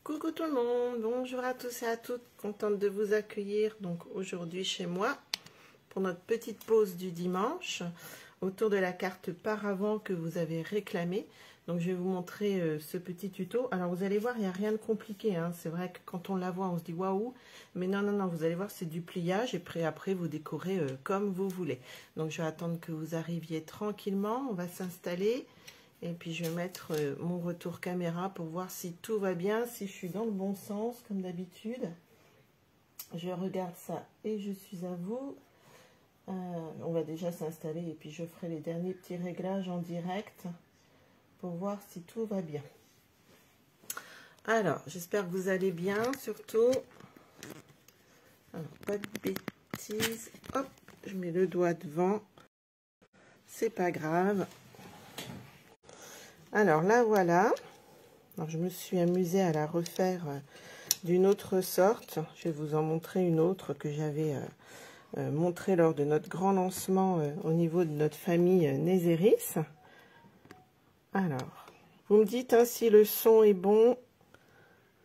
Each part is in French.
Coucou tout le monde, bonjour à tous et à toutes, contente de vous accueillir donc aujourd'hui chez moi pour notre petite pause du dimanche autour de la carte Paravent que vous avez réclamée. Donc je vais vous montrer ce petit tuto. Alors vous allez voir, il n'y a rien de compliqué, hein. C'est vrai que quand on la voit on se dit waouh, mais non, vous allez voir, c'est du pliage et après vous décorez comme vous voulez. Donc je vais attendre que vous arriviez tranquillement, on va s'installer. Et puis je vais mettre mon retour caméra pour voir si tout va bien, si je suis dans le bon sens comme d'habitude. Je regarde ça et je suis à vous. On va déjà s'installer et puis je ferai les derniers petits réglages en direct pour voir si tout va bien. Alors, j'espère que vous allez bien surtout. Alors, pas de bêtises. Hop, je mets le doigt devant. C'est pas grave. Alors là voilà, alors, je me suis amusée à la refaire d'une autre sorte. Je vais vous en montrer une autre que j'avais montrée lors de notre grand lancement au niveau de notre famille Nézéris. Alors, vous me dites hein, si le son est bon,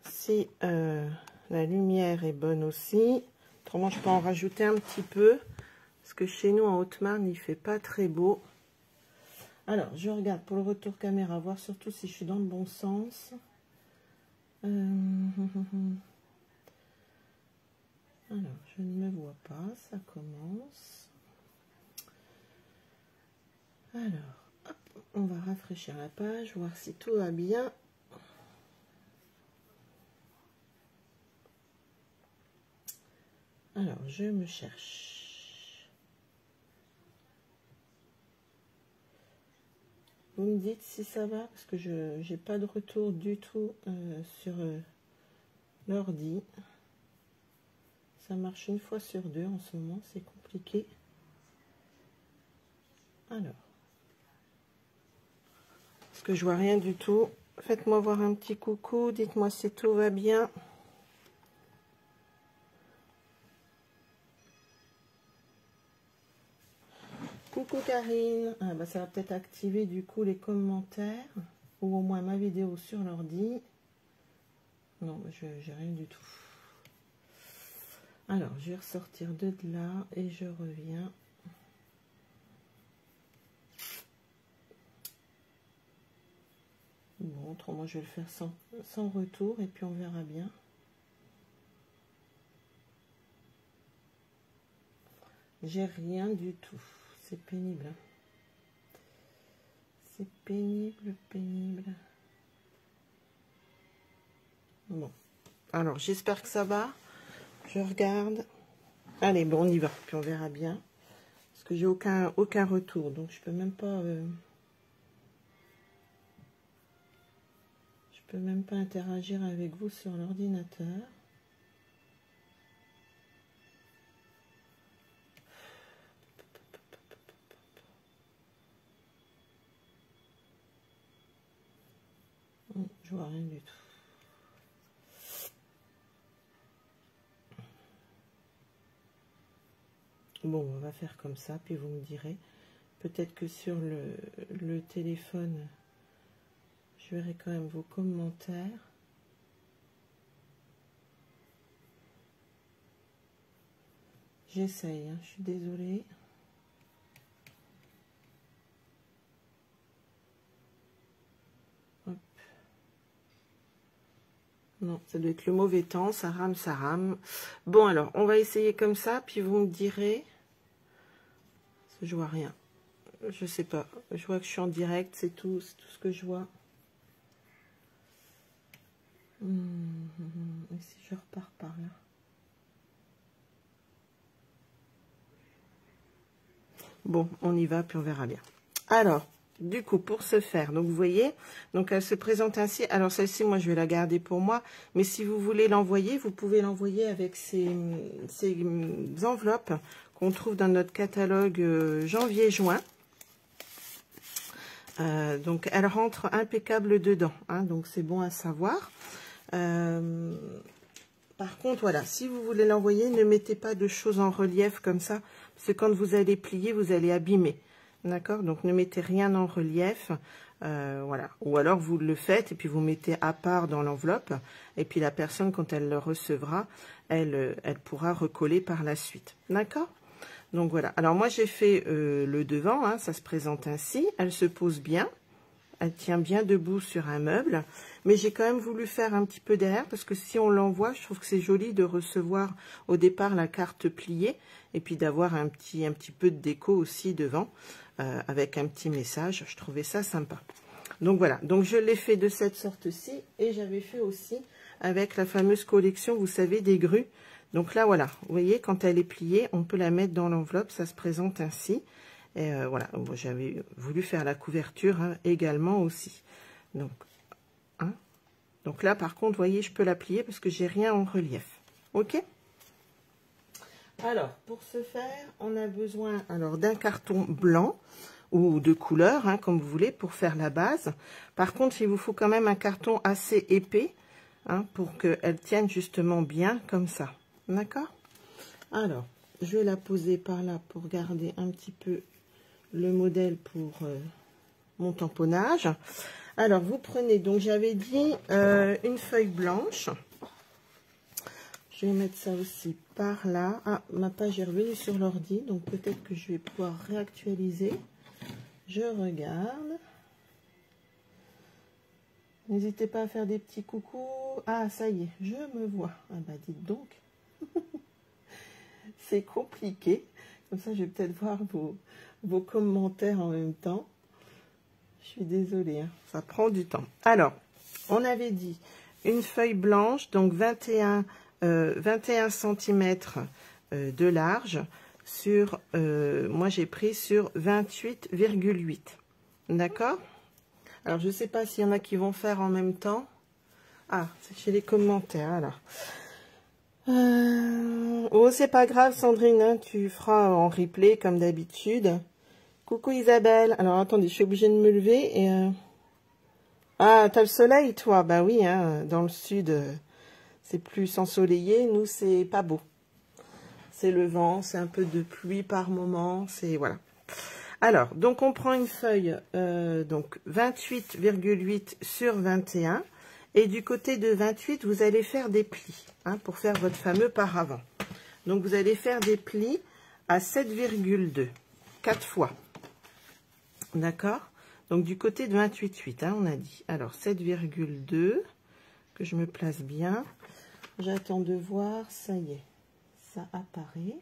si la lumière est bonne aussi. Autrement, je peux en rajouter un petit peu, parce que chez nous en Haute-Marne, il ne fait pas très beau. Alors, je regarde pour le retour caméra, voir surtout si je suis dans le bon sens. Alors, je ne me vois pas, ça commence. Alors, hop, on va rafraîchir la page, voir si tout va bien. Alors, je me cherche. Vous me dites si ça va, parce que je n'ai pas de retour du tout sur l'ordi. Ça marche une fois sur deux en ce moment, c'est compliqué. Alors, parce que je vois rien du tout. Faites-moi voir un petit coucou, dites-moi si tout va bien. Coucou Karine, ah bah ça va peut-être activer du coup les commentaires ou au moins ma vidéo sur l'ordi. Non, j'ai rien du tout. Alors, je vais ressortir de là et je reviens. Bon, autrement je vais le faire sans retour et puis on verra bien. J'ai rien du tout. C'est pénible. C'est pénible. Bon. Alors, j'espère que ça va. Je regarde. Allez, bon, on y va. Puis on verra bien. Parce que j'ai aucun retour. Donc, je peux même pas... je peux même pas interagir avec vous sur l'ordinateur. Je vois rien du tout. Bon, on va faire comme ça, puis vous me direz. Peut-être que sur le téléphone, je verrai quand même vos commentaires. J'essaye, hein, je suis désolée. Hop. Non, ça doit être le mauvais temps, ça rame. Bon, alors, on va essayer comme ça, puis vous me direz... Je vois rien. Je sais pas. Je vois que je suis en direct, c'est tout ce que je vois. Et si je repars par là? Bon, on y va, puis on verra bien. Alors, du coup, pour ce faire, donc vous voyez, donc elle se présente ainsi. Alors celle-ci, moi, je vais la garder pour moi. Mais si vous voulez l'envoyer, vous pouvez l'envoyer avec ces enveloppes qu'on trouve dans notre catalogue janvier-juin. Donc, elle rentre impeccable dedans. Hein, donc, c'est bon à savoir. Par contre, voilà, si vous voulez l'envoyer, ne mettez pas de choses en relief comme ça. Parce que quand vous allez plier, vous allez abîmer. D'accord? Donc, ne mettez rien en relief. Voilà. Ou alors, vous le faites et puis vous mettez à part dans l'enveloppe. Et puis, la personne, quand elle le recevra, elle pourra recoller par la suite. D'accord? Donc, voilà. Alors, moi, j'ai fait le devant. Hein, ça se présente ainsi. Elle se pose bien. Elle tient bien debout sur un meuble. Mais j'ai quand même voulu faire un petit peu derrière parce que si on l'envoie, je trouve que c'est joli de recevoir au départ la carte pliée et puis d'avoir un petit peu de déco aussi devant avec un petit message. Je trouvais ça sympa. Donc voilà, donc je l'ai fait de cette sorte-ci et j'avais fait aussi avec la fameuse collection, vous savez, des grues. Donc là, voilà, vous voyez, quand elle est pliée, on peut la mettre dans l'enveloppe, ça se présente ainsi. Et voilà, bon, j'avais voulu faire la couverture hein, également aussi. Donc, hein. Donc là, par contre, vous voyez, je peux la plier parce que j'ai rien en relief. Ok? Alors, pour ce faire, on a besoin alors d'un carton blanc ou de couleur, hein, comme vous voulez, pour faire la base. Par contre, il vous faut quand même un carton assez épais hein, pour qu'elle tienne justement bien comme ça. D'accord? Alors, je vais la poser par là pour garder un petit peu le modèle pour mon tamponnage. Alors, vous prenez, donc j'avais dit une feuille blanche. Je vais mettre ça aussi par là. Ah, ma page est revenue sur l'ordi, donc peut-être que je vais pouvoir réactualiser. Je regarde. N'hésitez pas à faire des petits coucous. Ah, ça y est, je me vois. Ah bah, dites donc. C'est compliqué. Comme ça, je vais peut-être voir vos commentaires en même temps. Je suis désolée, hein, ça prend du temps. Alors, on avait dit une feuille blanche, donc 21 cm de large sur, moi j'ai pris sur 28,8. D'accord? Alors, je ne sais pas s'il y en a qui vont faire en même temps. Ah, c'est chez les commentaires, alors. Oh, c'est pas grave, Sandrine, hein, tu feras en replay comme d'habitude. Coucou Isabelle. Alors attendez, je suis obligée de me lever et ah, t'as le soleil toi? Bah oui, hein, dans le sud, c'est plus ensoleillé. Nous, c'est pas beau. C'est le vent, c'est un peu de pluie par moment. C'est voilà. Alors, donc on prend une feuille donc 28,8 sur 21 et du côté de 28, vous allez faire des plis hein, pour faire votre fameux paravent. Donc vous allez faire des plis à 7,2, 4 fois. D'accord? Donc, du côté de 28,8, hein, on a dit. Alors, 7,2, que je me place bien. J'attends de voir, ça y est, ça apparaît.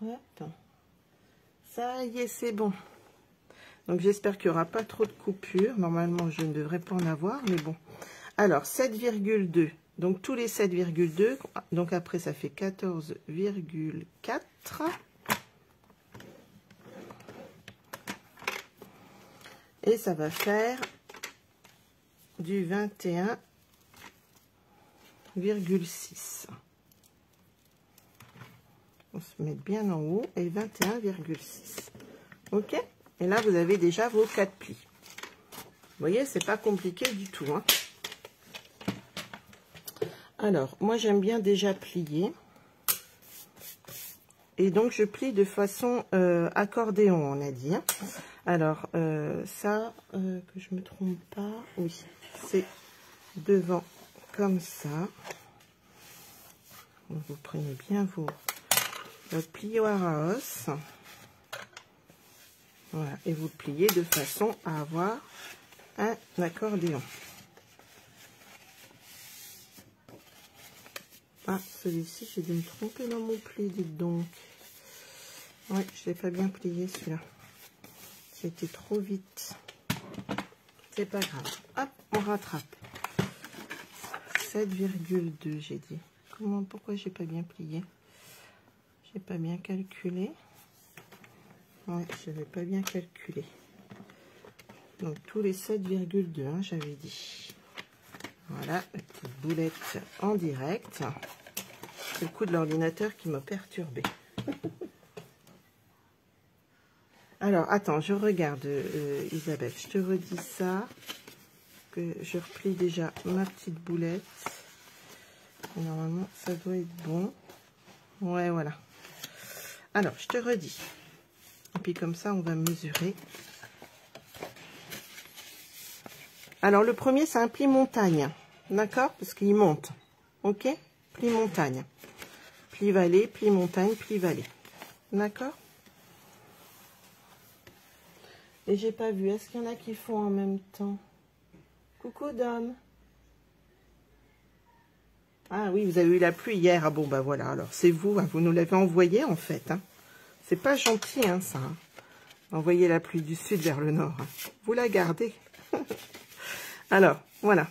Ouais, attends. Ça y est, c'est bon. Donc, j'espère qu'il n'y aura pas trop de coupures. Normalement, je ne devrais pas en avoir, mais bon. Alors, 7,2. Donc, tous les 7,2. Donc, après, ça fait 14,4. Et ça va faire du 21,6. On se met bien en haut et 21,6. Ok? Et là, vous avez déjà vos 4 plis. Vous voyez, c'est pas compliqué du tout. Hein. Alors, moi, j'aime bien déjà plier. Et donc, je plie de façon accordéon, on a dit. Hein. Alors, ça, que je ne me trompe pas, oui, c'est devant comme ça. Donc, vous prenez bien votre plioir à os. Voilà, et vous le pliez de façon à avoir un accordéon. Ah, celui-ci, j'ai dû me tromper dans mon pli, dites donc. Oui, je ne l'ai pas bien plié, celui-là. C'était trop vite. C'est pas grave. Hop, on rattrape. 7,2, j'ai dit. Pourquoi j'ai pas bien plié? J'ai pas bien calculé. Oui, je n'avais pas bien calculé. Donc, tous les 7,2, hein, j'avais dit. Voilà, la petite boulette en direct. C'est le coup de l'ordinateur qui m'a perturbé. Alors, attends, je regarde, Isabelle. Je te redis ça. Que je replie déjà ma petite boulette. Et normalement, ça doit être bon. Ouais, voilà. Alors, je te redis. Et puis comme ça, on va mesurer. Alors, le premier, c'est un pli montagne. D'accord? Parce qu'il monte. Ok? Pli montagne. Pli vallée, pli montagne, pli vallée. D'accord? Et j'ai pas vu. Est-ce qu'il y en a qui font en même temps? Coucou, Dom. Ah oui, vous avez eu la pluie hier. Ah bon, bah voilà. Alors, c'est vous. Hein, vous nous l'avez envoyé, en fait. Hein. C'est pas gentil, hein, ça. Hein. Envoyer la pluie du sud vers le nord. Hein. Vous la gardez. Alors, voilà.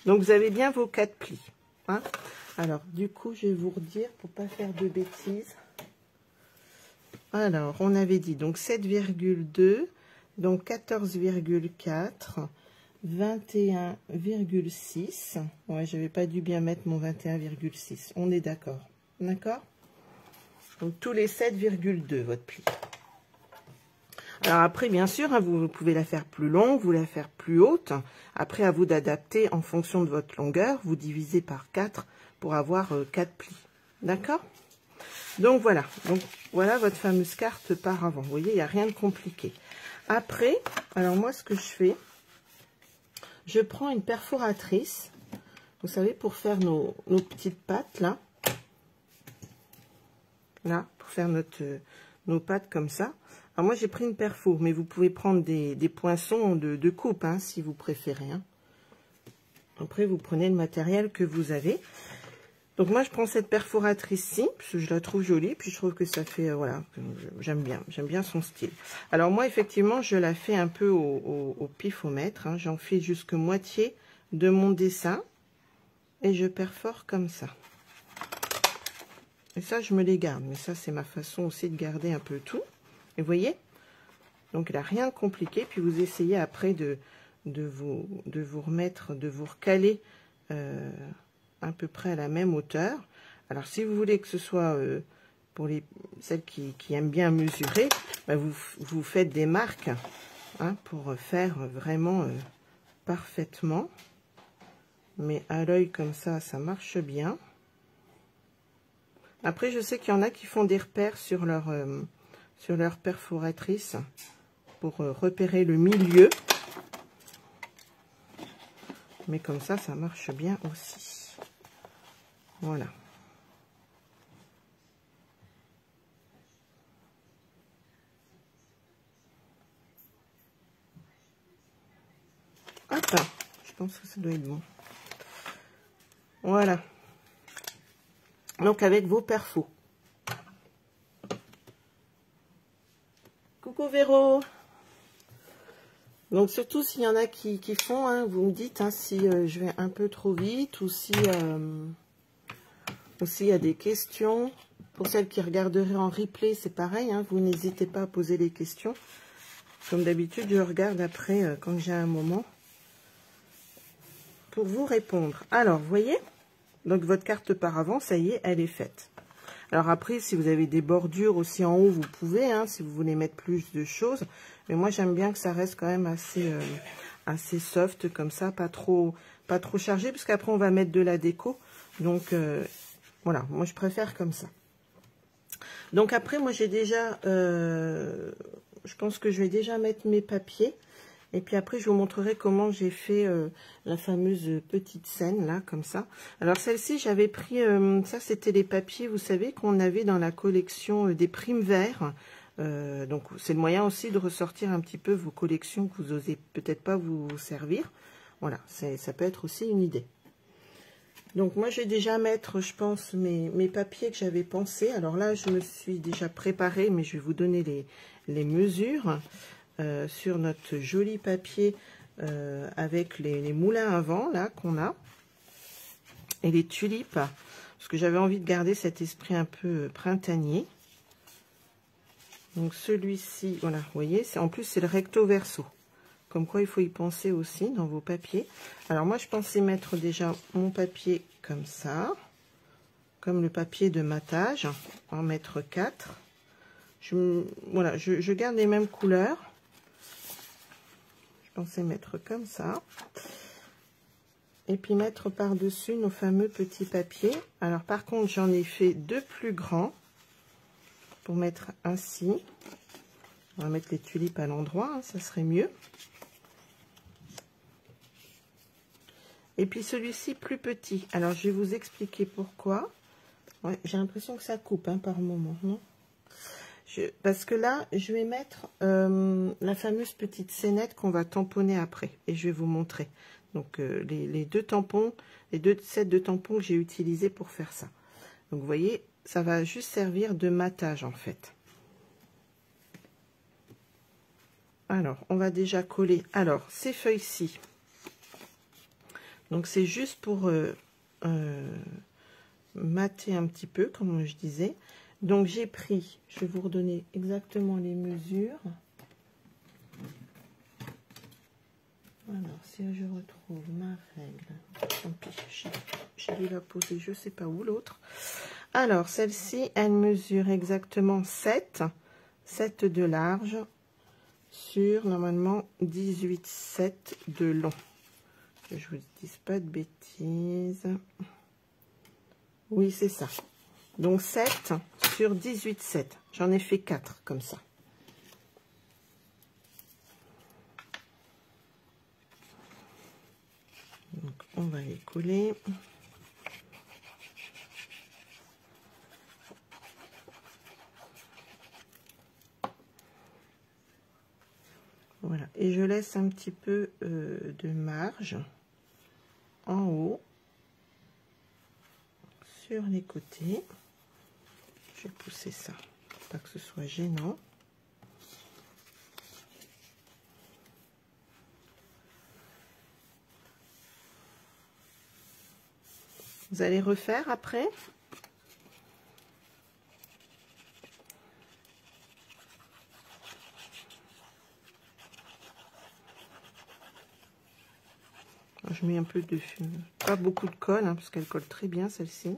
Donc, vous avez bien vos 4 plis. Hein. Alors, du coup, je vais vous redire pour pas faire de bêtises. Alors, on avait dit donc 7,2, donc 14,4, 21,6. Ouais, j'avais pas dû bien mettre mon 21,6. On est d'accord. D'accord? Donc, tous les 7,2, votre pli. Alors après, bien sûr, hein, vous pouvez la faire plus longue, vous la faire plus haute. Après, à vous d'adapter en fonction de votre longueur. Vous divisez par 4 pour avoir 4 plis. D'accord? Donc voilà. Donc voilà votre fameuse carte par avant. Vous voyez, il n'y a rien de compliqué. Après, alors moi, ce que je fais, je prends une perforatrice. Vous savez, pour faire nos petites pattes, là. Là, pour faire nos pattes comme ça. Alors moi, j'ai pris une perfo, mais vous pouvez prendre des poinçons de coupe, hein, si vous préférez. Hein. Après, vous prenez le matériel que vous avez. Donc moi, je prends cette perforatrice-ci, parce que je la trouve jolie, puis je trouve que ça fait, voilà, j'aime bien son style. Alors moi, effectivement, je la fais un peu au pifomètre. Hein. J'en fais jusque moitié de mon dessin, et je perfore comme ça. Et ça, je me les garde, mais ça, c'est ma façon aussi de garder un peu tout. Et vous voyez, donc il n'y a rien de compliqué. Puis vous essayez après de vous remettre, de vous recaler à peu près à la même hauteur. Alors si vous voulez que ce soit pour celles qui aiment bien mesurer, bah, vous faites des marques hein, pour faire vraiment parfaitement. Mais à l'œil comme ça marche bien. Après, je sais qu'il y en a qui font des repères sur leur perforatrice pour repérer le milieu. Mais comme ça marche bien aussi. Voilà. Hop, je pense que ça doit être bon. Voilà. Donc avec vos perfos. Coucou Véro. Donc surtout s'il y en a qui font, hein, vous me dites hein, si je vais un peu trop vite ou si il y a des questions. Pour celles qui regarderaient en replay, c'est pareil, hein, vous n'hésitez pas à poser les questions. Comme d'habitude, je regarde après quand j'ai un moment pour vous répondre. Alors, vous voyez, donc votre carte par avant, ça y est, elle est faite. Alors après, si vous avez des bordures aussi en haut, vous pouvez, hein, si vous voulez mettre plus de choses. Mais moi, j'aime bien que ça reste quand même assez soft comme ça, pas trop chargé, parce qu'après, on va mettre de la déco. Donc, voilà, moi, je préfère comme ça. Donc après, moi, j'ai déjà, je pense que je vais déjà mettre mes papiers. Et puis après, je vous montrerai comment j'ai fait la fameuse petite scène, là, comme ça. Alors, celle-ci, j'avais pris... ça, c'était les papiers, vous savez, qu'on avait dans la collection des primes verts. Donc, c'est le moyen aussi de ressortir un petit peu vos collections que vous n'osez peut-être pas vous servir. Voilà, ça peut être aussi une idée. Donc, moi, je vais déjà mettre, je pense, mes papiers que j'avais pensé. Alors là, je me suis déjà préparée, mais je vais vous donner les mesures. Sur notre joli papier avec les moulins à vent là qu'on a et les tulipes parce que j'avais envie de garder cet esprit un peu printanier. Donc celui-ci, voilà, vous voyez, en plus c'est le recto verso, comme quoi il faut y penser aussi dans vos papiers. Alors moi je pensais mettre déjà mon papier comme ça, comme le papier de matage, en mettre 4. Voilà, je garde les mêmes couleurs. Je pensais mettre comme ça. Et puis mettre par-dessus nos fameux petits papiers. Alors par contre, j'en ai fait 2 plus grands. pour mettre ainsi. On va mettre les tulipes à l'endroit, hein, ça serait mieux. Et puis celui-ci plus petit. Alors je vais vous expliquer pourquoi. Ouais, j'ai l'impression que ça coupe hein, par moment, non? Parce que là, je vais mettre la fameuse petite scénette qu'on va tamponner après. Et je vais vous montrer. Donc les deux tampons, les deux sets de tampons que j'ai utilisés pour faire ça. Donc vous voyez, ça va juste servir de matage en fait. Alors, on va déjà coller. Alors, ces feuilles-ci. Donc c'est juste pour mater un petit peu, comme je disais. Donc j'ai pris, je vais vous redonner exactement les mesures. Alors si je retrouve ma règle, tant pis, j'ai dû la poser, je ne sais pas où l'autre. Alors celle-ci, elle mesure exactement 7 de large sur normalement 18,7 de long. Que je vous dise pas de bêtises. Oui, c'est ça. Donc 7 sur 18,7. J'en ai fait 4 comme ça. Donc on va les coller. Voilà. Et je laisse un petit peu de marge en haut sur les côtés. Je vais pousser ça, pour pas que ce soit gênant. Vous allez refaire après. Je mets un peu de, pas beaucoup de colle, hein, parce qu'elle colle très bien celle-ci.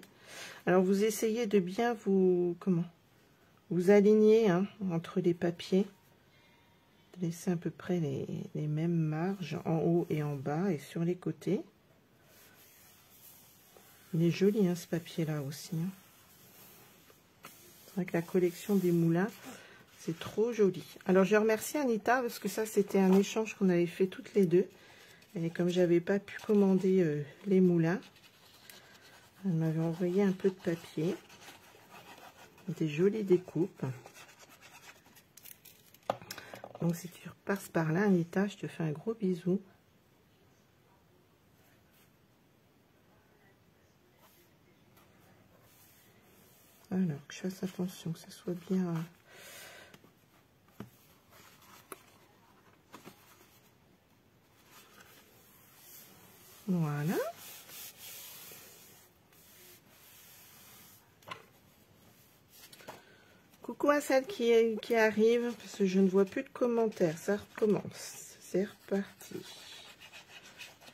Alors vous essayez de bien vous aligner hein, entre les papiers, de laisser à peu près les mêmes marges en haut et en bas et sur les côtés. Il est joli hein, ce papier là aussi. Hein. C'est vrai que la collection des moulins, c'est trop joli. Alors je remercie Anita parce que ça c'était un échange qu'on avait fait toutes les deux. Et comme j'avais pas pu commander les moulins, elle m'avait envoyé un peu de papier. Des jolies découpes. Donc si tu repasses par là, Anita, je te fais un gros bisou. Alors que je fasse attention, que ça soit bien. Voilà. Coucou à celle qui arrive, parce que je ne vois plus de commentaires. Ça recommence. C'est reparti.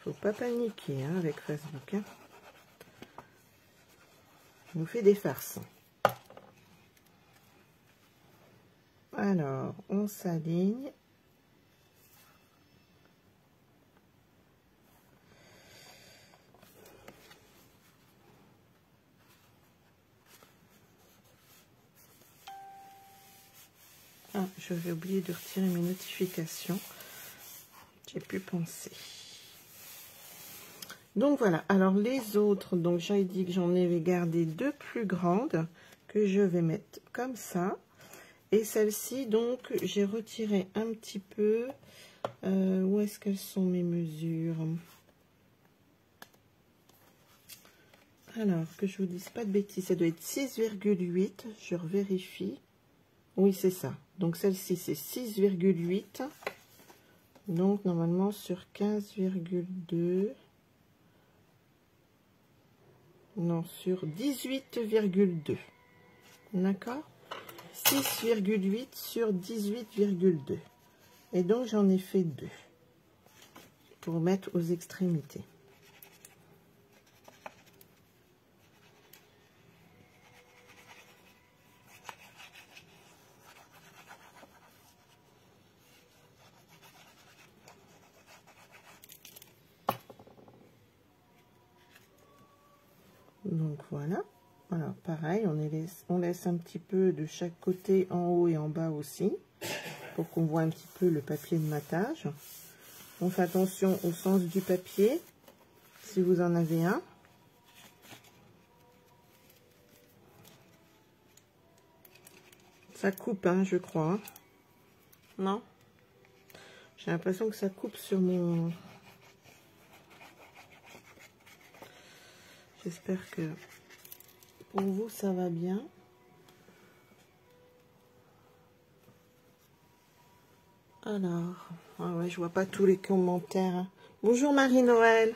Faut pas paniquer hein, avec Facebook. Hein. On nous fait des farces. Alors, on s'aligne. Ah, j'avais oublié de retirer mes notifications. J'ai pu penser. Donc voilà. Alors les autres, donc j'ai dit que j'en avais gardé 2 plus grandes que je vais mettre comme ça. Et celle-ci, donc j'ai retiré un petit peu. Où est-ce qu'elles sont mes mesures? Alors que je vous dise pas de bêtises, ça doit être 6,8. Je revérifie. Oui, c'est ça. Donc celle-ci, c'est 6,8. Donc normalement sur 15,2. Non, sur 18,2. D'accord? 6,8 sur 18,2. Et donc j'en ai fait 2. Pour mettre aux extrémités. Donc voilà, Voilà, pareil, on laisse un petit peu de chaque côté, en haut et en bas aussi, pour qu'on voit un petit peu le papier de matage. On fait attention au sens du papier, si vous en avez un. Ça coupe, hein, je crois. Hein. Non? J'ai l'impression que ça coupe sur mon... J'espère que pour vous, ça va bien. Alors, ah ouais, je vois pas tous les commentaires. Hein. Bonjour Marie-Noël.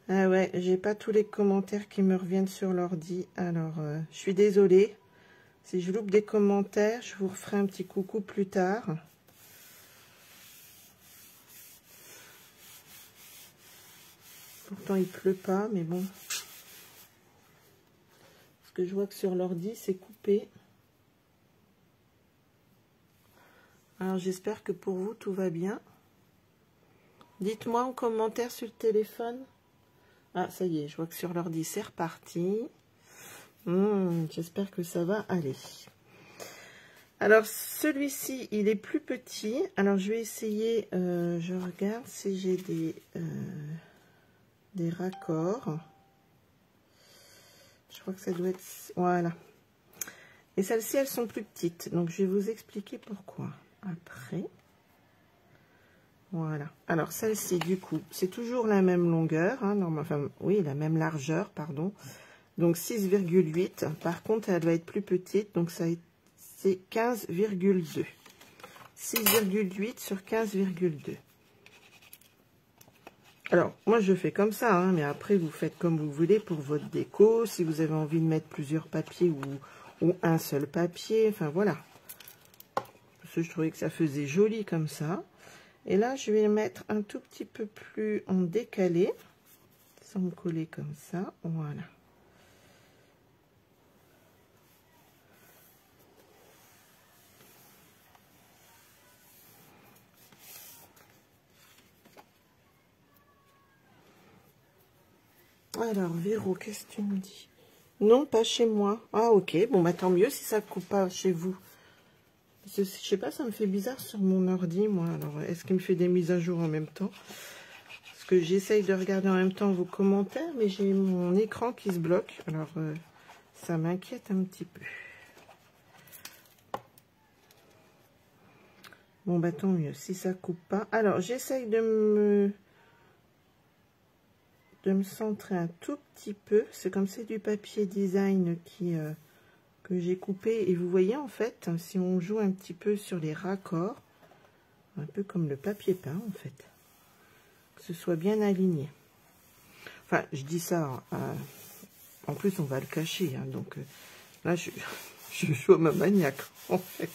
Ah ouais, j'ai pas tous les commentaires qui me reviennent sur l'ordi. Alors, je suis désolée. Si je loupe des commentaires, je vous referai un petit coucou plus tard. Pourtant, il pleut pas, mais bon. Parce que je vois que sur l'ordi, c'est coupé. Alors, j'espère que pour vous, tout va bien. Dites-moi en commentaire sur le téléphone. Ah, ça y est, je vois que sur l'ordi, c'est reparti. J'espère que ça va aller. Alors, celui-ci, il est plus petit. Alors, je vais essayer, je regarde si j'ai des raccords. Je crois que ça doit être... Voilà. Et celles-ci, elles sont plus petites. Donc, je vais vous expliquer pourquoi. Après... Voilà. Alors, celle-ci, du coup, c'est toujours la même longueur. Hein, enfin, oui, la même largeur, pardon. Donc, 6,8. Par contre, elle va être plus petite. Donc, c'est 15,2. 6,8 sur 15,2. Alors, moi, je fais comme ça. Hein, mais après, vous faites comme vous voulez pour votre déco. Si vous avez envie de mettre plusieurs papiers ou un seul papier. Enfin, voilà. Parce que je trouvais que ça faisait joli comme ça. Et là, je vais mettre un tout petit peu plus en décalé, sans me coller comme ça. Voilà. Alors, Véro, qu'est-ce que tu me dis? Non, pas chez moi. Ah, ok. Bon, bah tant mieux si ça ne coupe pas chez vous. Je sais pas, ça me fait bizarre sur mon ordi, moi. Alors, est-ce qu'il me fait des mises à jour en même temps? Parce que j'essaye de regarder en même temps vos commentaires, mais j'ai mon écran qui se bloque. Alors, ça m'inquiète un petit peu. Bon, bah tant mieux, si ça coupe pas. Alors, j'essaye de me centrer un tout petit peu. C'est comme c'est du papier design que j'ai coupé. Et vous voyez, en fait, si on joue un petit peu sur les raccords, un peu comme le papier peint, en fait, que ce soit bien aligné. Enfin, je dis ça, en plus, on va le cacher. Hein, donc, là, je joue à ma maniaque, en fait.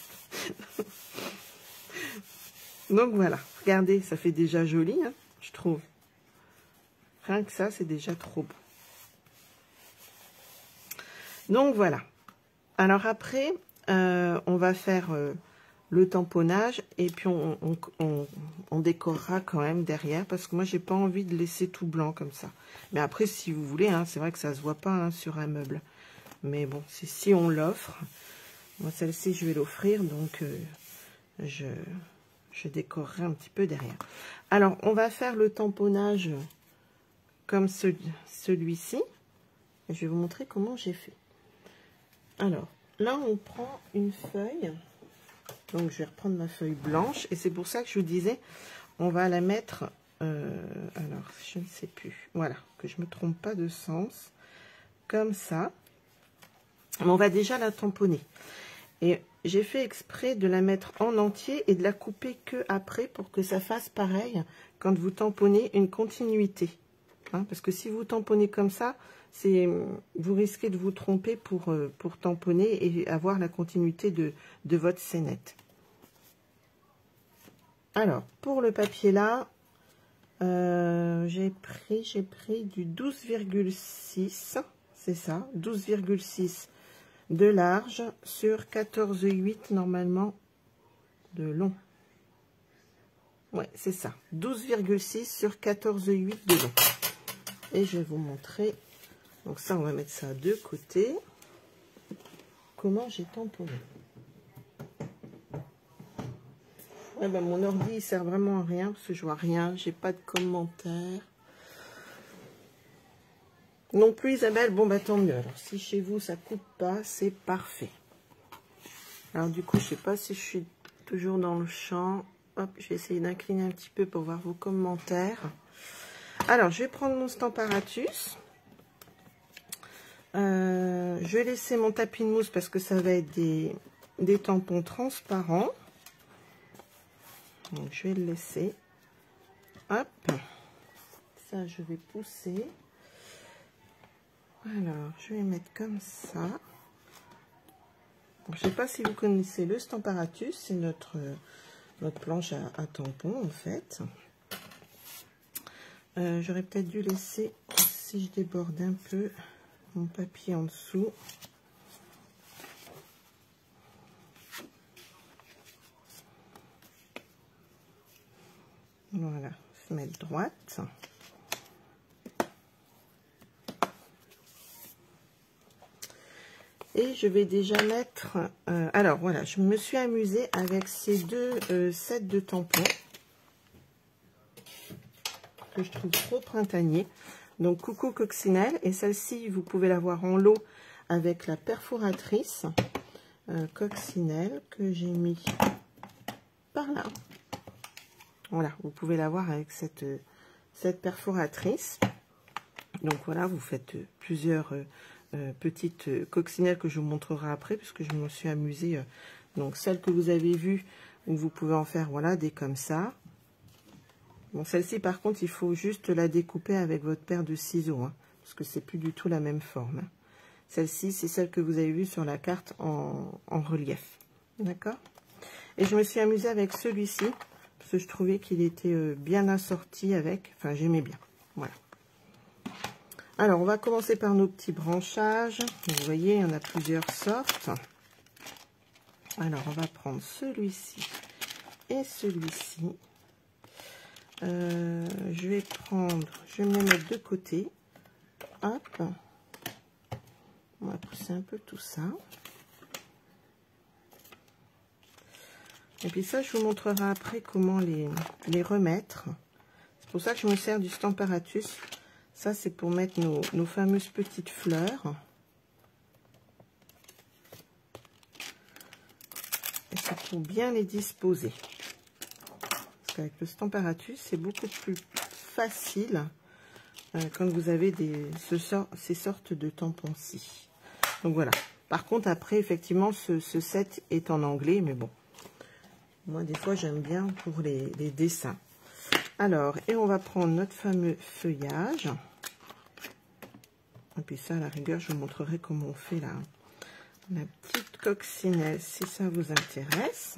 Donc, voilà. Regardez, ça fait déjà joli, hein, je trouve. Rien que ça, c'est déjà trop beau. Donc, voilà. Alors après, on va faire le tamponnage et puis on décorera quand même derrière parce que moi, j'ai pas envie de laisser tout blanc comme ça. Mais après, si vous voulez, hein, c'est vrai que ça se voit pas hein, sur un meuble. Mais bon, si on l'offre, moi, celle-ci, je vais l'offrir, donc je décorerai un petit peu derrière. Alors, on va faire le tamponnage comme celui-ci. Je vais vous montrer comment j'ai fait. Alors, là, on prend une feuille. Donc, je vais reprendre ma feuille blanche. Et c'est pour ça que je vous disais, on va la mettre... alors, je ne sais plus. Voilà, que je ne me trompe pas de sens. Comme ça. Mais on va déjà la tamponner. Et j'ai fait exprès de la mettre en entier et de la couper que après pour que ça fasse pareil quand vous tamponnez une continuité. Hein, parce que si vous tamponnez comme ça, vous risquez de vous tromper pour tamponner et avoir la continuité de votre scénette. Alors, pour le papier là, j'ai pris du 12,6, c'est ça, 12,6 de large sur 14,8 normalement de long. Ouais, c'est ça, 12,6 sur 14,8 de long. Et je vais vous montrer Donc ça, on va mettre ça de côté. Comment j'ai tamponné? Ouais, ben, mon ordi il sert vraiment à rien parce que je vois rien, j'ai pas de commentaires. Non plus Isabelle, bon bah tant mieux. Alors si chez vous ça coupe pas, c'est parfait. Alors du coup, je sais pas si je suis toujours dans le champ. Hop, je vais essayer d'incliner un petit peu pour voir vos commentaires. Alors, je vais prendre mon Stamparatus. Je vais laisser mon tapis de mousse parce que ça va être des tampons transparents. Donc, je vais le laisser. Hop. Ça, je vais pousser. Alors, je vais mettre comme ça. Donc, je ne sais pas si vous connaissez le Stamparatus. C'est notre planche à tampons, en fait. J'aurais peut-être dû laisser, si je déborde un peu, mon papier en dessous. Voilà, se mettre droite. Et je vais déjà mettre... alors voilà, je me suis amusée avec ces deux sets de tampons que je trouve trop printanier. Donc Coucou Coccinelle, et celle-ci vous pouvez l'avoir en lot avec la perforatrice Coccinelle que j'ai mis par là. Voilà, vous pouvez l'avoir avec cette perforatrice. Donc voilà, vous faites plusieurs petites coccinelles que je vous montrerai après puisque je me suis amusée. Donc celle que vous avez vue où vous pouvez en faire voilà des comme ça. Bon, celle-ci, par contre, il faut juste la découper avec votre paire de ciseaux, hein, parce que c'est plus du tout la même forme. Hein. Celle-ci, c'est celle que vous avez vue sur la carte en relief. D'accord? Et je me suis amusée avec celui-ci, parce que je trouvais qu'il était bien assorti avec... Enfin, j'aimais bien. Voilà. Alors, on va commencer par nos petits branchages. Vous voyez, il y en a plusieurs sortes. Alors, on va prendre celui-ci et celui-ci. Je vais me les mettre de côté. Hop. On va pousser un peu tout ça. Et puis ça, je vous montrerai après comment les remettre. C'est pour ça que je me sers du Stamparatus. Ça, c'est pour mettre nos fameuses petites fleurs. Et c'est pour bien les disposer. Avec le Stamparatus, c'est beaucoup plus facile quand vous avez ces sortes de tampons-ci. Donc voilà. Par contre, après, effectivement, ce set est en anglais, mais bon. Moi, des fois, j'aime bien pour les dessins. Alors, et on va prendre notre fameux feuillage. Et puis ça, à la rigueur, je vous montrerai comment on fait la petite coccinelle, si ça vous intéresse.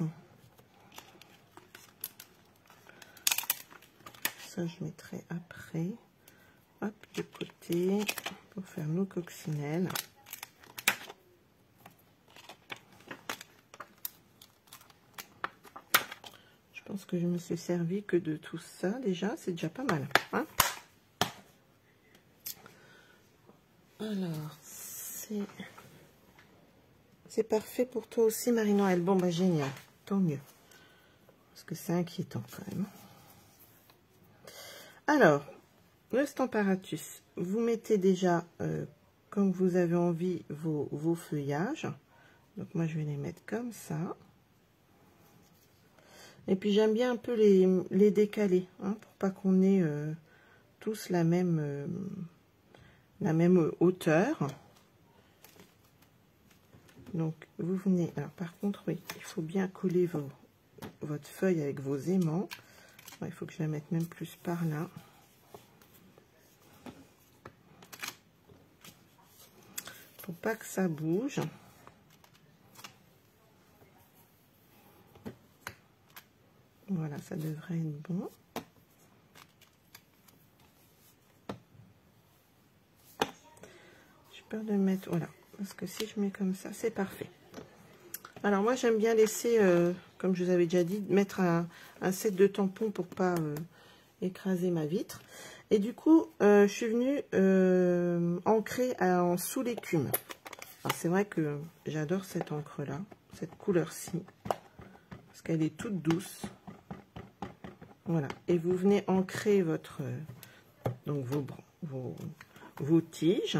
Ça, je mettrai après. Hop, de côté, pour faire nos coccinelles. Je pense que je me suis servi que de tout ça déjà, c'est déjà pas mal. Hein? Alors, c'est parfait pour toi aussi, Marie-Noël. Bon, bah génial, tant mieux. Parce que c'est inquiétant quand même. Alors, le Stamparatus, vous mettez déjà, comme vous avez envie, vos feuillages. Donc moi, je vais les mettre comme ça. Et puis, j'aime bien un peu les décaler, hein, pour pas qu'on ait tous la même hauteur. Donc, vous venez... Alors, par contre, oui, il faut bien coller votre feuille avec vos aimants. Bon, il faut que je la mette même plus par là. Pour pas que ça bouge. Voilà, ça devrait être bon. J'ai peur de mettre... Voilà, parce que si je mets comme ça, c'est parfait. Alors moi, j'aime bien laisser, comme je vous avais déjà dit, mettre un set de tampons pour pas écraser ma vitre. Et du coup, je suis venue ancrer en sous l'écume. Alors c'est vrai que j'adore cette encre-là, cette couleur-ci, parce qu'elle est toute douce. Voilà. Et vous venez ancrer votre, donc vos tiges.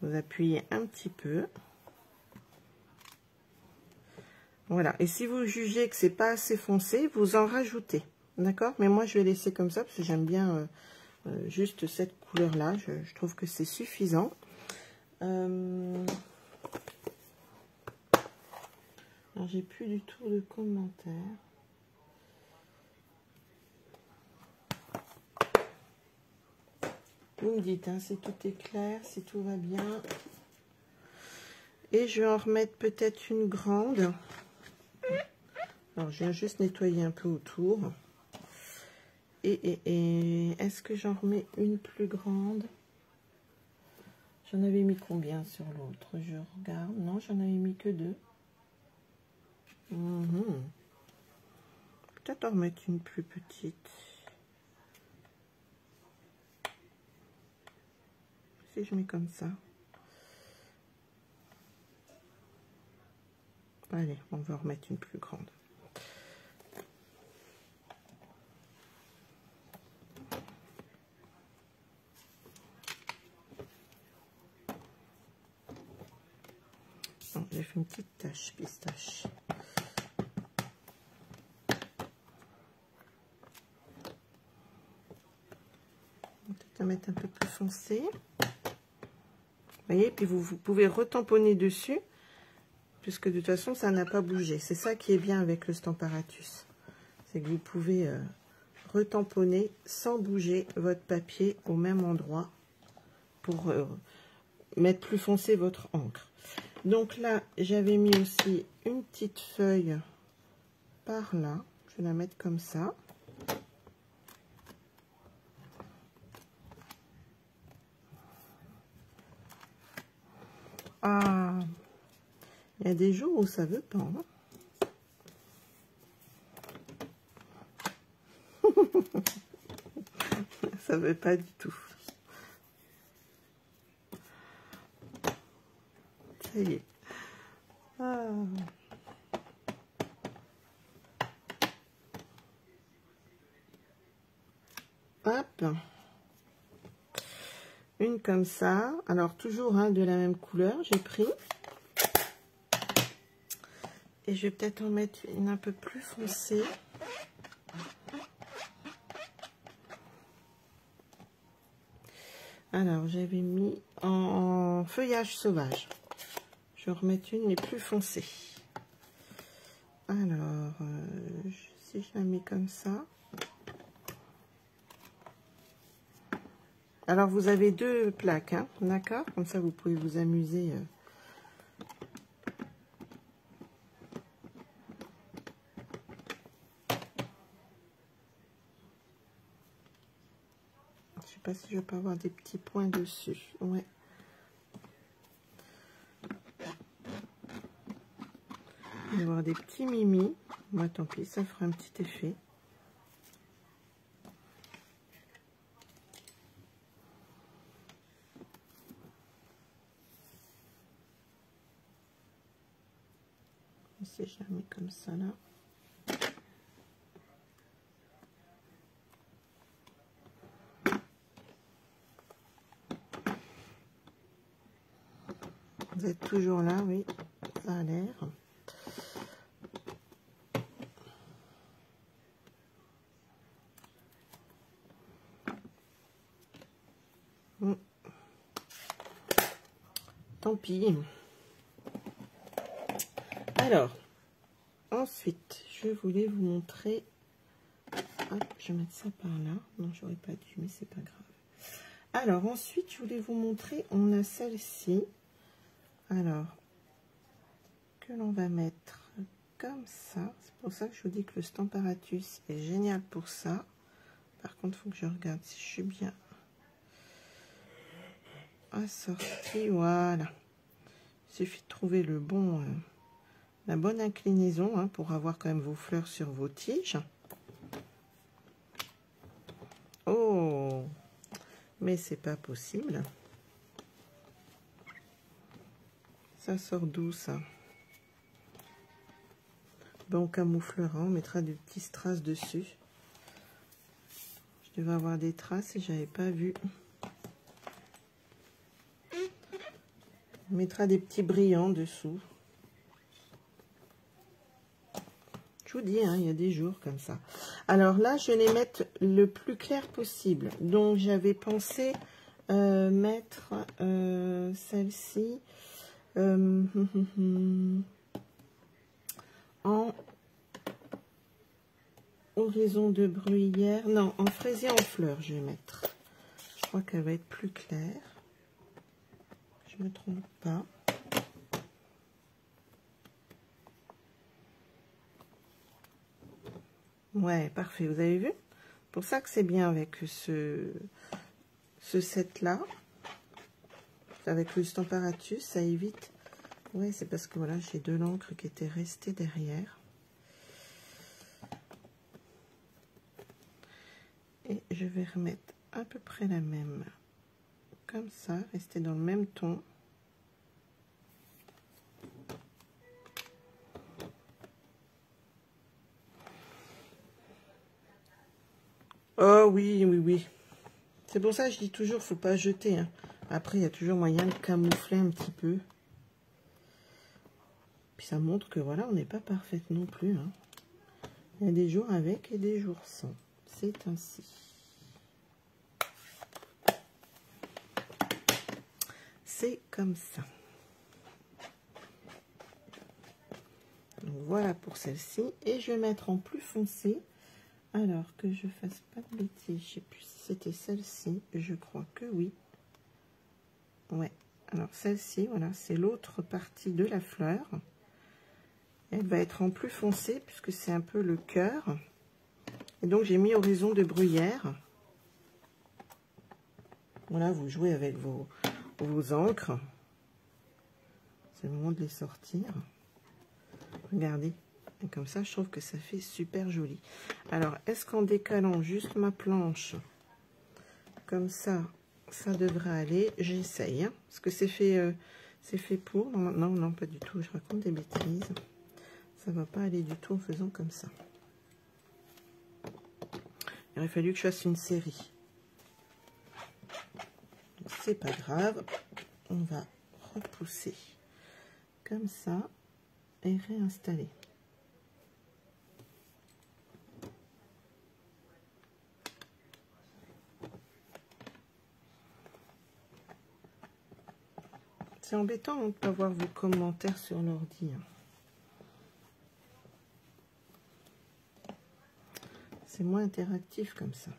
Vous appuyez un petit peu. Voilà. Et si vous jugez que c'est pas assez foncé, vous en rajoutez. D'accord? Mais moi, je vais laisser comme ça parce que j'aime bien juste cette couleur-là. Je trouve que c'est suffisant. Alors, j'ai plus du tout de commentaires. Vous me dites hein, si tout est clair, si tout va bien. Et je vais en remettre peut-être une grande. Alors, je viens juste nettoyer un peu autour. Et est-ce que j'en remets une plus grande? J'en avais mis combien sur l'autre? Je regarde. Non, j'en avais mis que 2. Peut-être en remettre une plus petite. Si je mets comme ça. Allez, on va remettre une plus grande. J'ai fait une petite tache pistache. Peut-être la mettre un peu plus foncé. Vous voyez, puis vous pouvez retamponner dessus, puisque de toute façon, ça n'a pas bougé. C'est ça qui est bien avec le Stamparatus. C'est que vous pouvez retamponner sans bouger votre papier au même endroit pour mettre plus foncé votre encre. Donc là, j'avais mis aussi une petite feuille par là. Je vais la mettre comme ça. Ah, il y a des jours où ça veut pas. Hein. Ça veut pas du tout. Ça y est. Ah. Hop. Une comme ça. Alors, toujours hein, de la même couleur, j'ai pris. Et je vais peut-être en mettre une un peu plus foncée. Alors, j'avais mis en feuillage sauvage. Je vais remettre une les plus foncées. Alors, si je la mets comme ça. Alors, vous avez 2 plaques, hein, d'accord? Comme ça, vous pouvez vous amuser. Je sais pas si je peux avoir des petits points dessus. Ouais. Il va y avoir des petits mimis. Moi, tant pis, ça fera un petit effet. Si je la mets comme ça là. Vous êtes toujours là, oui, ça a l'air. Tant pis. Alors, ensuite, je voulais vous montrer. Hop, je vais mettre ça par là. Non, j'aurais pas dû, mais c'est pas grave. Alors, ensuite, je voulais vous montrer. On a celle-ci. Alors, que l'on va mettre comme ça. C'est pour ça que je vous dis que le Stamparatus est génial pour ça. Par contre, il faut que je regarde si je suis bien assortie. Voilà. Il suffit de trouver le bon, la bonne inclinaison hein, pour avoir quand même vos fleurs sur vos tiges. Oh, mais c'est pas possible. Ça sort d'où ça? Ben, on camouflera, on mettra des petites strass dessus. Je devais avoir des traces et j'avais pas vu. On mettra des petits brillants dessous. Je vous dis, hein, il y a des jours comme ça. Alors là, je vais les mettre le plus clair possible. Donc, j'avais pensé mettre celle-ci en horizon de bruyère. Non, en fraisier en fleurs, je vais mettre. Je crois qu'elle va être plus claire. Je me trompe pas. Ouais, parfait. Vous avez vu? Pour ça que c'est bien avec ce set-là. Avec le Stamparatus, ça évite. Ouais, c'est parce que voilà, j'ai de l'encre qui était restée derrière. Et je vais remettre à peu près la même. Comme ça, rester dans le même ton. Oh oui, oui, oui. C'est pour ça que je dis toujours, faut pas jeter. Hein. Après, il y a toujours moyen de camoufler un petit peu. Puis ça montre que voilà, on n'est pas parfaite non plus. Hein. Il y a des jours avec et des jours sans. C'est ainsi. C'est comme ça. Donc voilà pour celle-ci. Et je vais mettre en plus foncé. Alors que je fasse pas de bêtises. Je sais plus si c'était celle-ci. Je crois que oui. Ouais. Alors celle-ci, voilà, c'est l'autre partie de la fleur. Elle va être en plus foncé puisque c'est un peu le cœur. Et donc j'ai mis horizon de bruyère. Voilà, vous jouez avec vos encres. C'est le moment de les sortir. Regardez. Et comme ça, je trouve que ça fait super joli. Alors, est-ce qu'en décalant juste ma planche, comme ça, ça devrait aller? J'essaye. Hein, parce que c'est fait pour. Non, non, non, pas du tout. Je raconte des bêtises. Ça va pas aller du tout en faisant comme ça. Il aurait fallu que je fasse une série. C'est pas grave. On va repousser comme ça et réinstaller. C'est embêtant de ne pas voir vos commentaires sur l'ordi. C'est moins interactif comme ça.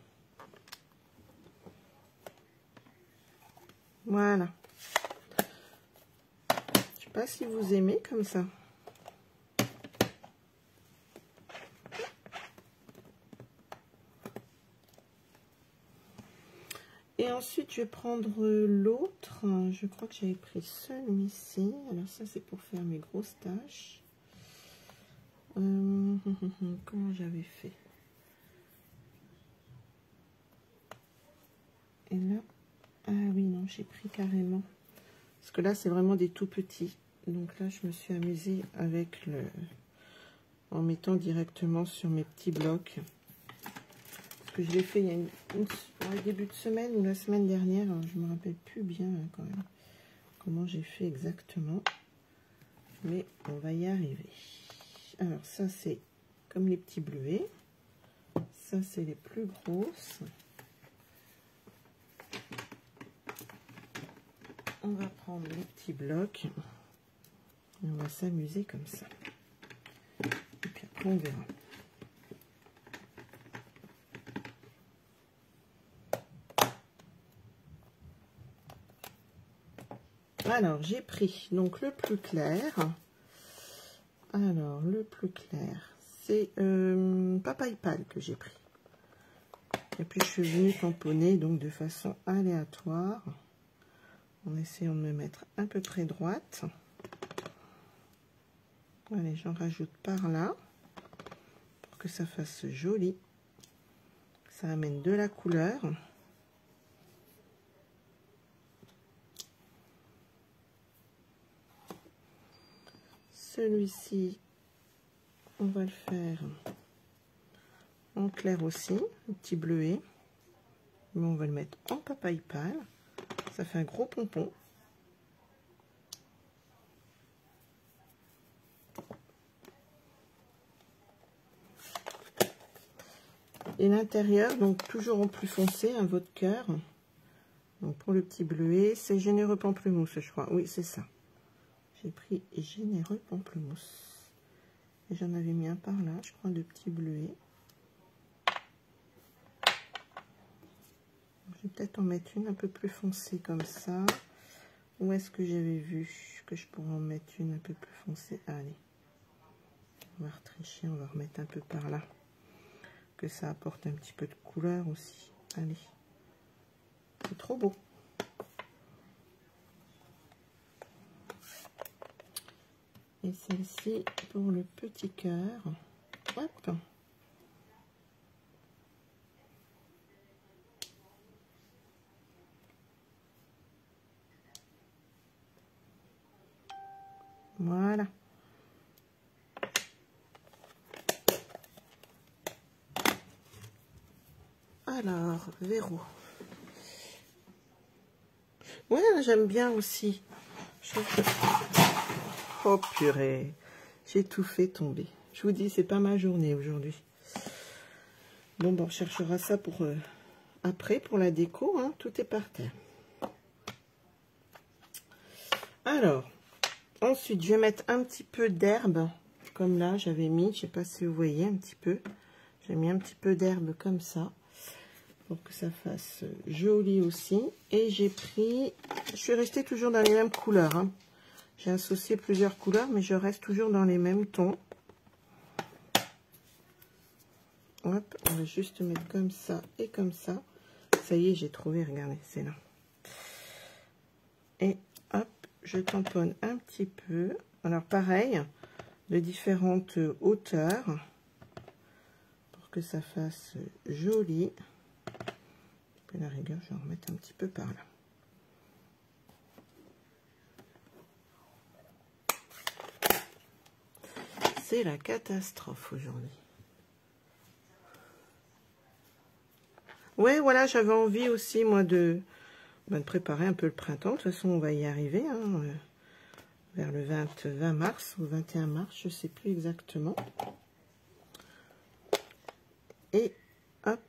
Voilà. Je sais pas si vous aimez comme ça. Et ensuite, je vais prendre l'autre. Je crois que j'avais pris celui-ci. Alors ça, c'est pour faire mes grosses taches. Comment j'avais fait? Et là, ah oui, non, j'ai pris carrément. Parce que là, c'est vraiment des tout petits. Donc là, je me suis amusée avec le... en mettant directement sur mes petits blocs. Parce que je l'ai fait il y a le début de semaine ou la semaine dernière. Je ne me rappelle plus bien hein, quand même comment j'ai fait exactement. Mais on va y arriver. Alors ça, c'est comme les petits bleuets. Ça, c'est les plus grosses. On va prendre les petits blocs. Et on va s'amuser comme ça. Et puis après, on verra. Alors, j'ai pris donc le plus clair. Alors, le plus clair, c'est Papaye Pâle que j'ai pris. Et puis, je suis venue tamponner donc de façon aléatoire. En essayant de me mettre à peu près droite. Allez, j'en rajoute par là. Pour que ça fasse joli. Ça amène de la couleur. Celui-ci, on va le faire en clair aussi, un petit bleuet. Mais on va le mettre en papaye pâle. Ça fait un gros pompon. Et l'intérieur, donc toujours en plus foncé, un votre cœur. Donc pour le petit bleuet, c'est généreux pamplemousse, je crois. Oui, c'est ça. J'ai pris généreux pamplemousse. Et j'en avais mis un par là, je crois, de petits bleuets. Je vais peut-être en mettre une un peu plus foncée comme ça. Où est-ce que j'avais vu que je pourrais en mettre une un peu plus foncée? Allez. On va retricher, on va remettre un peu par là. Que ça apporte un petit peu de couleur aussi. Allez. C'est trop beau. Et celle-ci pour le petit cœur. Hop. Voilà. Alors, verrou. Ouais, j'aime bien aussi. Oh purée, j'ai tout fait tomber. Je vous dis, c'est pas ma journée aujourd'hui. Bon, on cherchera ça pour après, pour la déco. Hein, tout est par terre. Alors, ensuite, je vais mettre un petit peu d'herbe. Comme là, j'avais mis, je sais pas si vous voyez un petit peu. J'ai mis un petit peu d'herbe comme ça. Pour que ça fasse joli aussi. Et j'ai pris... Je suis restée toujours dans les mêmes couleurs. Hein. J'ai associé plusieurs couleurs, mais je reste toujours dans les mêmes tons. Hop, on va juste mettre comme ça et comme ça. Ça y est, j'ai trouvé, regardez, c'est là. Et hop, je tamponne un petit peu. Alors pareil, de différentes hauteurs. Pour que ça fasse joli. Et la rigueur, je vais en remettre un petit peu par là. C'est la catastrophe aujourd'hui. Ouais, voilà, j'avais envie aussi, moi, de préparer un peu le printemps. De toute façon, on va y arriver, hein, vers le 20 mars ou 21 mars, je ne sais plus exactement. Et hop,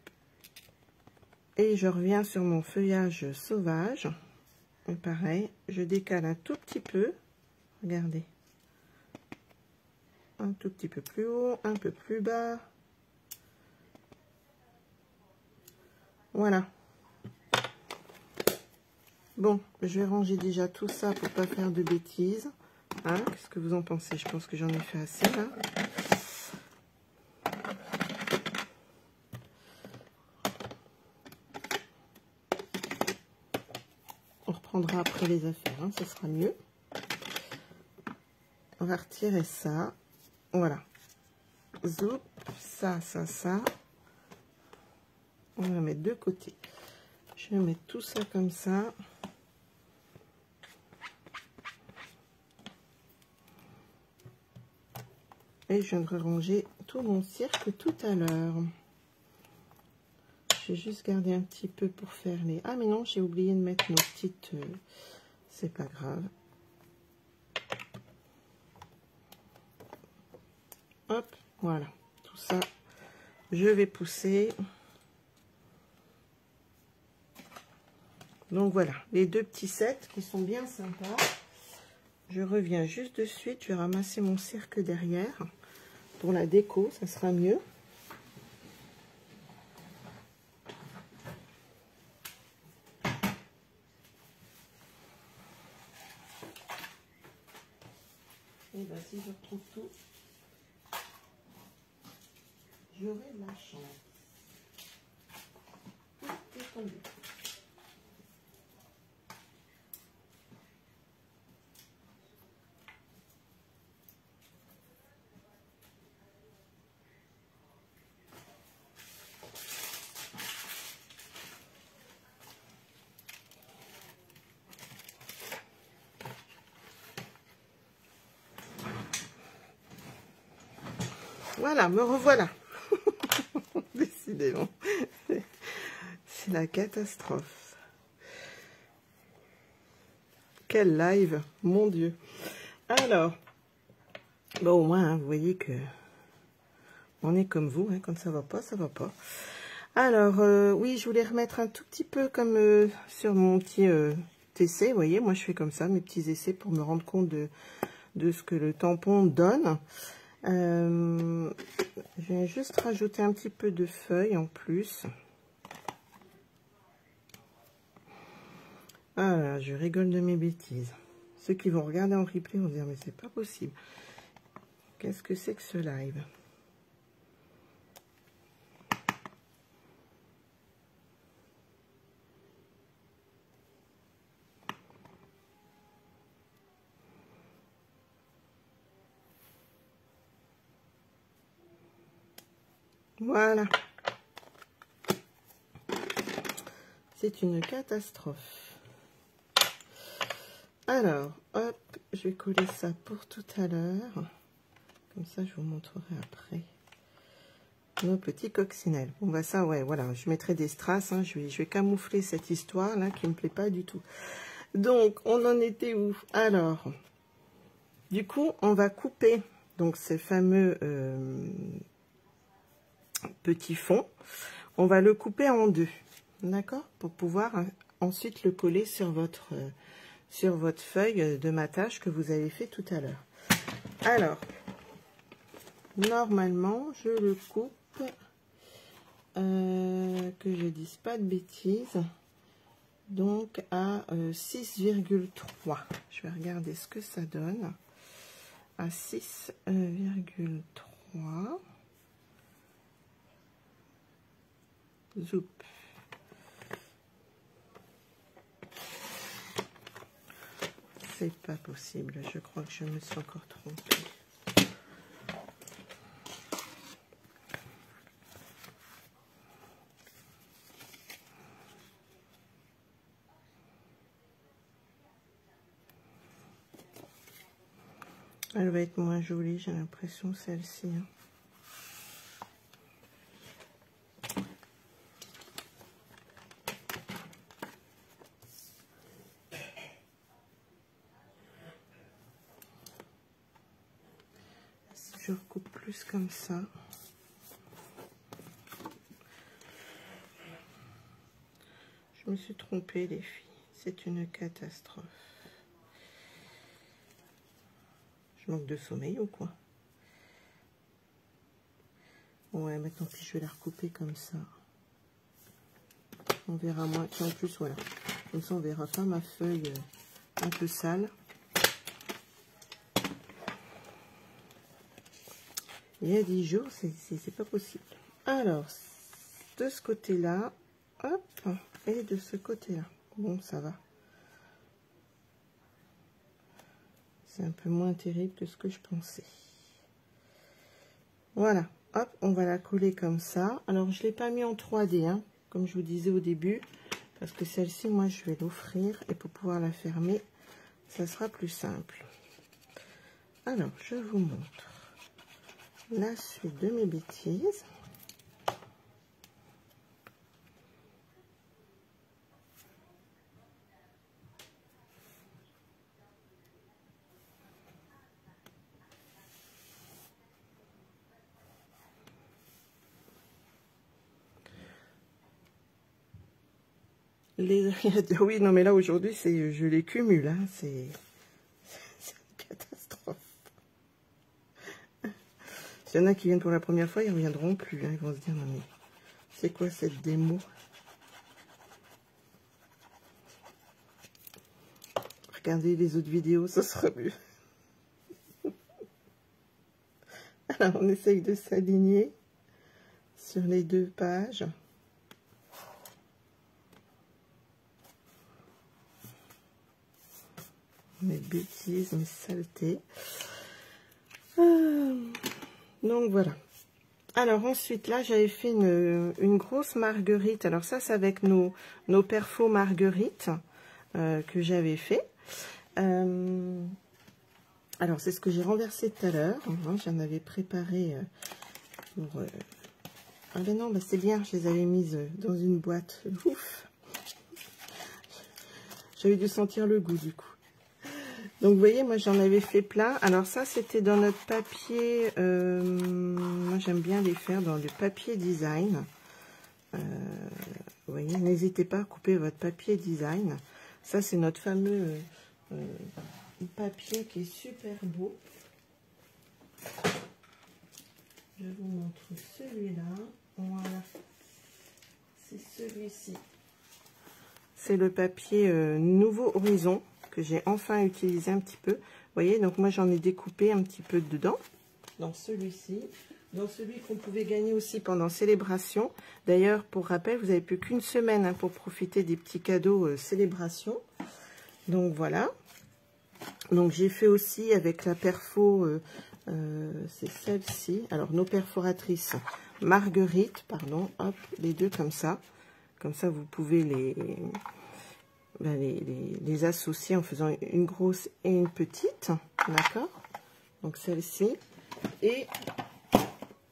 et je reviens sur mon feuillage sauvage. Et pareil, je décale un tout petit peu. Regardez. Un tout petit peu plus haut, un peu plus bas. Voilà. Bon, je vais ranger déjà tout ça pour pas faire de bêtises. Hein, qu'est-ce que vous en pensez? Je pense que j'en ai fait assez là. On reprendra après les affaires, hein, ça sera mieux. On va retirer ça. Voilà. Zoup, ça. On va mettre de côté. Je vais mettre tout ça comme ça. Et je viendrai ranger tout mon cirque tout à l'heure. Je vais juste garder un petit peu pour faire les... Ah mais non, j'ai oublié de mettre nos petites... C'est pas grave. Hop, voilà. Tout ça, je vais pousser. Donc voilà, les deux petits sets qui sont bien sympas. Je reviens juste de suite. Je vais ramasser mon cirque derrière. Pour la déco, ça sera mieux. Et bien, si je retrouve tout, j'aurai de la chance. Tout est tombé. Voilà, me revoilà. Décidément. C'est la catastrophe. Quel live, mon Dieu. Alors, bon, au moins, hein, vous voyez que on est comme vous, hein, quand ça va pas, ça va pas. Alors, oui, je voulais remettre un tout petit peu comme sur mon petit essai. Vous voyez, moi, je fais comme ça, mes petits essais pour me rendre compte de ce que le tampon donne. Je vais juste rajouter un petit peu de feuilles en plus. Ah là, je rigole de mes bêtises. Ceux qui vont regarder en replay vont dire, mais c'est pas possible. Qu'est-ce que c'est que ce live? Voilà. C'est une catastrophe. Alors, hop, je vais coller ça pour tout à l'heure. Comme ça, je vous montrerai après nos petits coccinelles. Bon, bah ça, ouais, voilà, je mettrai des strass. Hein, je vais camoufler cette histoire-là qui ne me plaît pas du tout. Donc, on en était où? Alors, du coup, on va couper donc ces fameux petits fonds. On va le couper en deux, d'accord? Pour pouvoir ensuite le coller sur votre feuille de matage que vous avez fait tout à l'heure. Alors, normalement, je le coupe, que je dise pas de bêtises, donc à 6,3. Je vais regarder ce que ça donne. À 6,3. Zoup. C'est pas possible, je crois que je me suis encore trompée. Elle va être moins jolie, j'ai l'impression, celle-ci. Hein. Si je recoupe plus comme ça. Je me suis trompée, les filles. C'est une catastrophe. Je manque de sommeil ou quoi? Ouais, maintenant, puis je vais la recouper comme ça. On verra moins. Puis en plus, voilà. Comme ça, on verra pas ma feuille un peu sale. Il y a 10 jours, c'est pas possible. Alors, de ce côté-là, hop, et de ce côté-là. Bon, ça va. C'est un peu moins terrible que ce que je pensais. Voilà, hop, on va la coller comme ça. Alors, je ne l'ai pas mis en 3D, hein, comme je vous disais au début, parce que celle-ci, moi, je vais l'offrir, et pour pouvoir la fermer, ça sera plus simple. Alors, je vous montre la suite de mes bêtises. Oui, non, mais là, aujourd'hui, je les cumule. Hein, c'est une catastrophe. S'il y en a qui viennent pour la première fois, ils ne reviendront plus. Hein, ils vont se dire, non, mais c'est quoi cette démo? Regardez les autres vidéos, ça sera mieux. Alors, on essaye de s'aligner sur les deux pages. Mes bêtises, mes saletés. Donc, voilà. Alors, ensuite, là, j'avais fait une grosse marguerite. Alors, ça, c'est avec nos perfos marguerites que j'avais fait. Alors, c'est ce que j'ai renversé tout à l'heure. Hein, j'en avais préparé pour, ah ben non, bah c'est bien, je les avais mises dans une boîte. Ouf. J'avais dû sentir le goût du coup. Donc vous voyez, moi j'en avais fait plein. Alors ça c'était dans notre papier, moi j'aime bien les faire dans le papier design. Vous voyez, n'hésitez pas à couper votre papier design. Ça c'est notre fameux papier qui est super beau. Je vous montre celui-là. Voilà, c'est celui-ci. C'est le papier Nouveau Horizon que j'ai enfin utilisé un petit peu. Vous voyez, donc moi j'en ai découpé un petit peu dedans, dans celui-ci, dans celui qu'on pouvait gagner aussi pendant Célébration. D'ailleurs, pour rappel, vous n'avez plus qu'une semaine hein, pour profiter des petits cadeaux Célébration. Donc voilà. Donc j'ai fait aussi avec la perfo, c'est celle-ci. Alors nos perforatrices Marguerite, pardon, hop, les deux comme ça. Comme ça, vous pouvez les associer en faisant une grosse et une petite, d'accord? Donc celle-ci. Et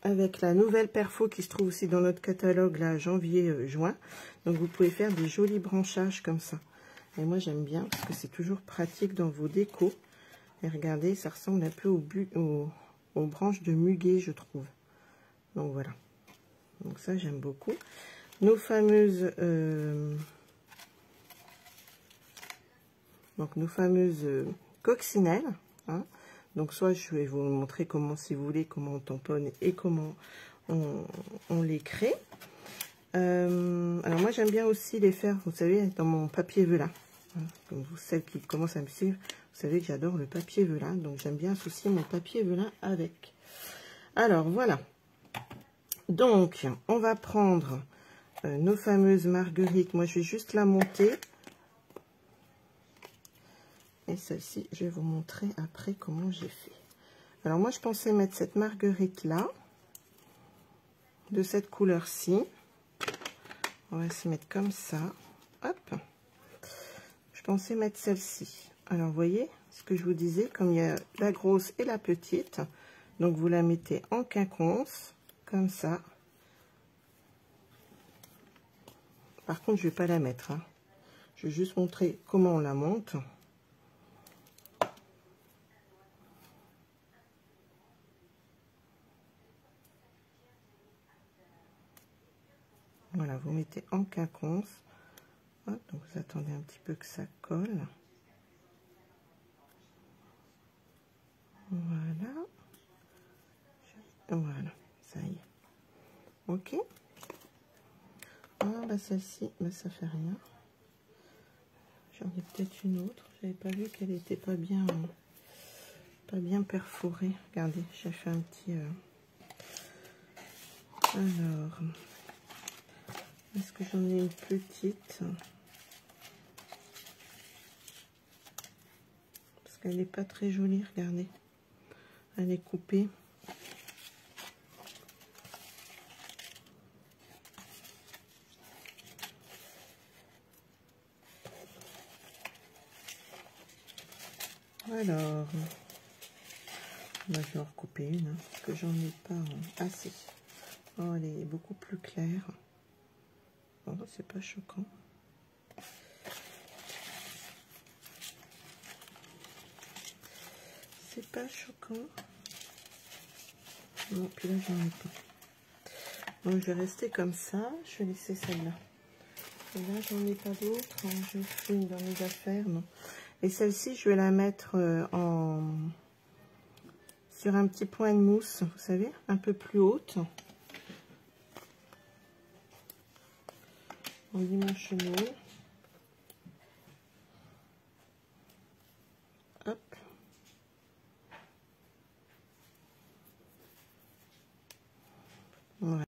avec la nouvelle perfo qui se trouve aussi dans notre catalogue, là, janvier-juin. Donc vous pouvez faire des jolis branchages comme ça. Et moi j'aime bien parce que c'est toujours pratique dans vos décos. Et regardez, ça ressemble un peu aux branches de muguet, je trouve. Donc voilà. Donc ça j'aime beaucoup. Nos fameuses coccinelles. Hein. Donc soit je vais vous montrer comment, si vous voulez, comment on tamponne et comment on les crée. Alors moi j'aime bien aussi les faire, vous savez, dans mon papier velin. Hein. Comme vous, celles qui commencent à me suivre, vous savez que j'adore le papier velin. Donc j'aime bien associer mon papier velin avec. Alors voilà. Donc on va prendre nos fameuses marguerites. Moi je vais juste la monter. Et celle-ci, je vais vous montrer après comment j'ai fait. Alors moi, je pensais mettre cette marguerite-là, de cette couleur-ci. On va se mettre comme ça. Hop. Je pensais mettre celle-ci. Alors, vous voyez, ce que je vous disais, comme il y a la grosse et la petite, donc vous la mettez en quinconce, comme ça. Par contre, je ne vais pas la mettre. Hein. Je vais juste montrer comment on la monte. Voilà, vous mettez en quinconce. Hop, donc vous attendez un petit peu que ça colle. Voilà. Voilà, ça y est. Ok. Ah, bah celle-ci, bah, ça fait rien. J'en ai peut-être une autre. J'avais pas vu qu'elle était pas bien perforée. Regardez, j'ai fait un petit... Alors... Est-ce que j'en ai une petite? Parce qu'elle n'est pas très jolie, regardez. Elle est coupée. Alors... Bah, je vais en recouper une, hein, parce que j'en ai pas assez. Oh, elle est beaucoup plus claire. Oh, c'est pas choquant. C'est pas choquant. Non, puis là, j'en ai pas. Donc, je vais rester comme ça. Je vais laisser celle-là. Et là, j'en ai pas d'autres. Hein. Je fouille dans mes affaires. Non. Et celle-ci, je vais la mettre sur un petit point de mousse, vous savez, un peu plus haute. En dimensionnel. Hop. Voilà.